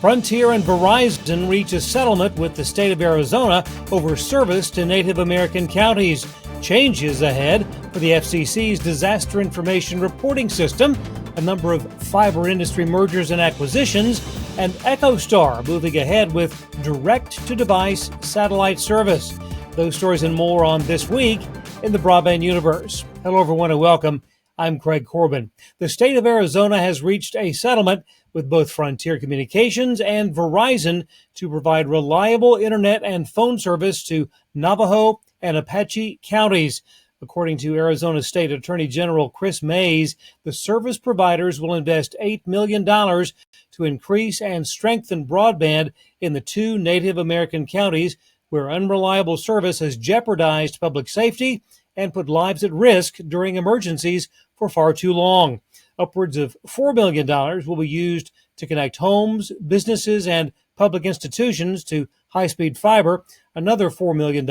Frontier and Verizon reach a settlement with the state of Arizona over service to Native American counties. Changes ahead for the FCC's disaster information reporting system, a number of fiber industry mergers and acquisitions, and EchoStar moving ahead with direct-to-device satellite service. Those stories and more on This Week in the Broadband Universe. Hello, everyone, and welcome. I'm Craig Corbin. The state of Arizona has reached a settlement with both Frontier Communications and Verizon to provide reliable internet and phone service to Navajo and Apache counties. According to Arizona State Attorney General Chris Mays, the service providers will invest $8 million to increase and strengthen broadband in the two Native American counties where unreliable service has jeopardized public safety and put lives at risk during emergencies for far too long. Upwards of $4 million will be used to connect homes, businesses, and public institutions to high-speed fiber. Another $4 million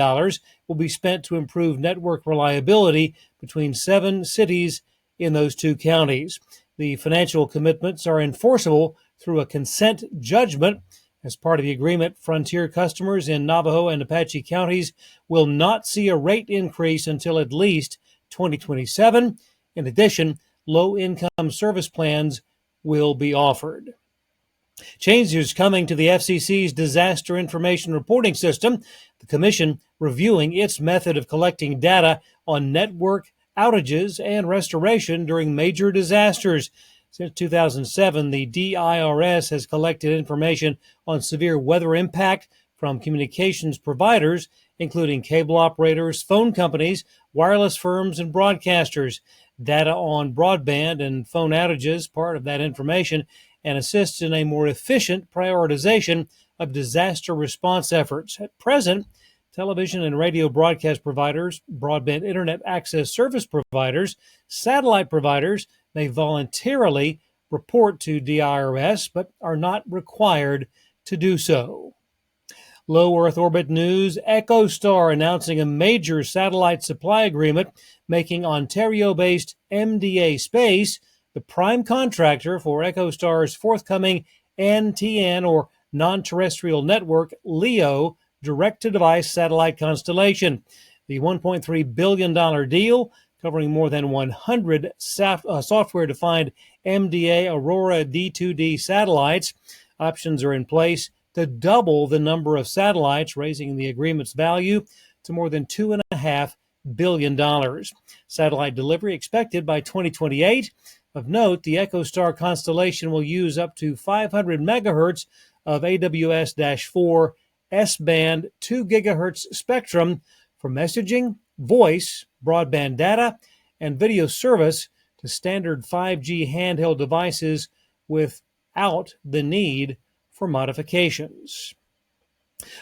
will be spent to improve network reliability between 7 cities in those two counties. The financial commitments are enforceable through a consent judgment. As part of the agreement, Frontier customers in Navajo and Apache counties will not see a rate increase until at least 2027. In addition, low-income service plans will be offered. Changes coming to the FCC's disaster information reporting system. The Commission reviewing its method of collecting data on network outages and restoration during major disasters. Since 2007, the DIRS has collected information on severe weather impact from communications providers, including cable operators, phone companies, wireless firms, and broadcasters. Data on broadband and phone outages, part of that information, and assists in a more efficient prioritization of disaster response efforts. At present, television and radio broadcast providers, broadband internet access service providers, satellite providers may voluntarily report to DIRS, but are not required to do so. Low Earth orbit news, EchoStar announcing a major satellite supply agreement, making Ontario-based MDA Space the prime contractor for EchoStar's forthcoming NTN, or Non-Terrestrial Network, LEO, direct-to-device satellite constellation. The $1.3 billion deal, covering more than 100 software-defined MDA Aurora D2D satellites. Options are in place to double the number of satellites, raising the agreement's value to more than $2.5 billion. Satellite delivery expected by 2028. Of note, the EchoStar constellation will use up to 500 megahertz of AWS-4 S-band 2 gigahertz spectrum for messaging, voice, broadband data, and video service to standard 5G handheld devices without the need for modifications.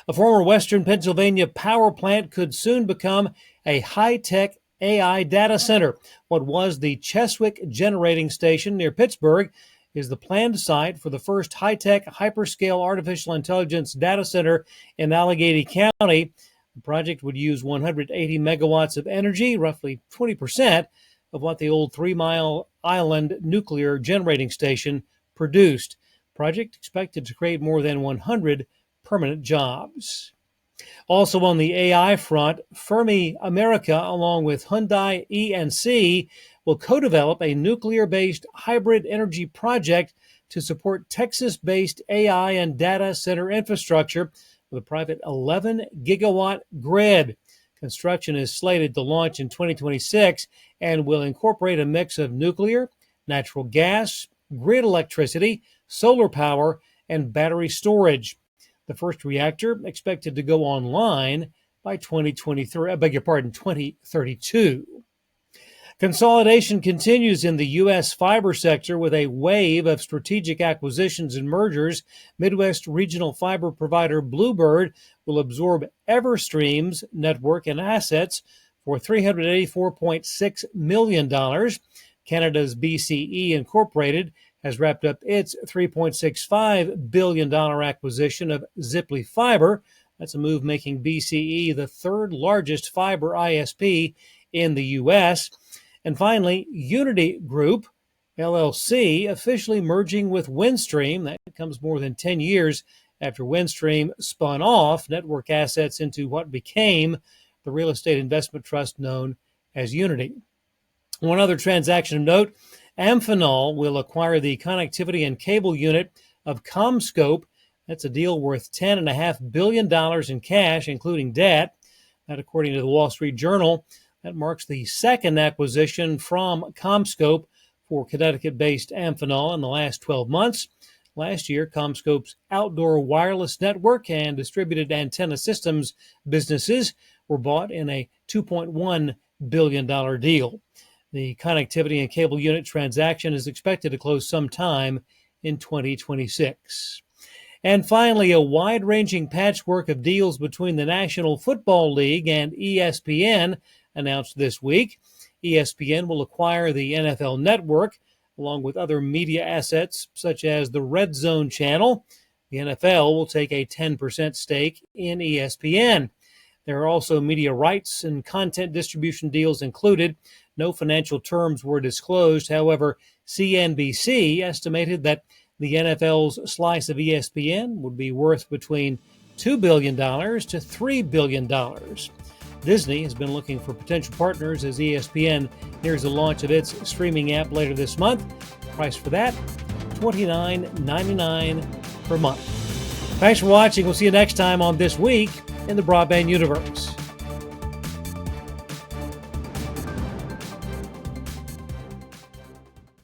A former Western Pennsylvania power plant could soon become a high-tech AI data center. What was the Cheswick Generating Station near Pittsburgh is the planned site for the first high-tech hyperscale artificial intelligence data center in Allegheny County. The project would use 180 megawatts of energy, roughly 20% of what the old 3 Mile Island nuclear generating station produced. Project expected to create more than 100 permanent jobs. Also on the AI front, Fermi America, along with Hyundai E&C, will co-develop a nuclear-based hybrid energy project to support Texas-based AI and data center infrastructure with a private 11-gigawatt grid. Construction is slated to launch in 2026 and will incorporate a mix of nuclear, natural gas, grid electricity, solar power, and battery storage. The first reactor expected to go online by 2032. Consolidation continues in the U.S. fiber sector with a wave of strategic acquisitions and mergers. Midwest regional fiber provider Bluebird will absorb Everstream's network and assets for $384.6 million. Canada's BCE Incorporated has wrapped up its $3.65 billion acquisition of Ziply Fiber. That's a move making BCE the third largest fiber ISP in the U.S. And finally, Unity Group LLC officially merging with Windstream. That comes more than 10 years after Windstream spun off network assets into what became the real estate investment trust known as Unity. One other transaction of note, Amphenol will acquire the connectivity and cable unit of CommScope. That's a deal worth $10.5 billion in cash, including debt. That, according to the Wall Street Journal, that marks the second acquisition from CommScope for Connecticut-based Amphenol in the last 12 months. Last year, CommScope's outdoor wireless network and distributed antenna systems businesses were bought in a $2.1 billion deal. The connectivity and cable unit transaction is expected to close sometime in 2026. And finally, a wide-ranging patchwork of deals between the National Football League and ESPN announced this week. ESPN will acquire the NFL Network, along with other media assets such as the Red Zone channel. The NFL will take a 10% stake in ESPN. There are also media rights and content distribution deals included. No financial terms were disclosed. However, CNBC estimated that the NFL's slice of ESPN would be worth between $2 billion to $3 billion. Disney has been looking for potential partners as ESPN nears the launch of its streaming app later this month. Price for that, $29.99 per month. Thanks for watching. We'll see you next time on This Week in the Broadband Universe.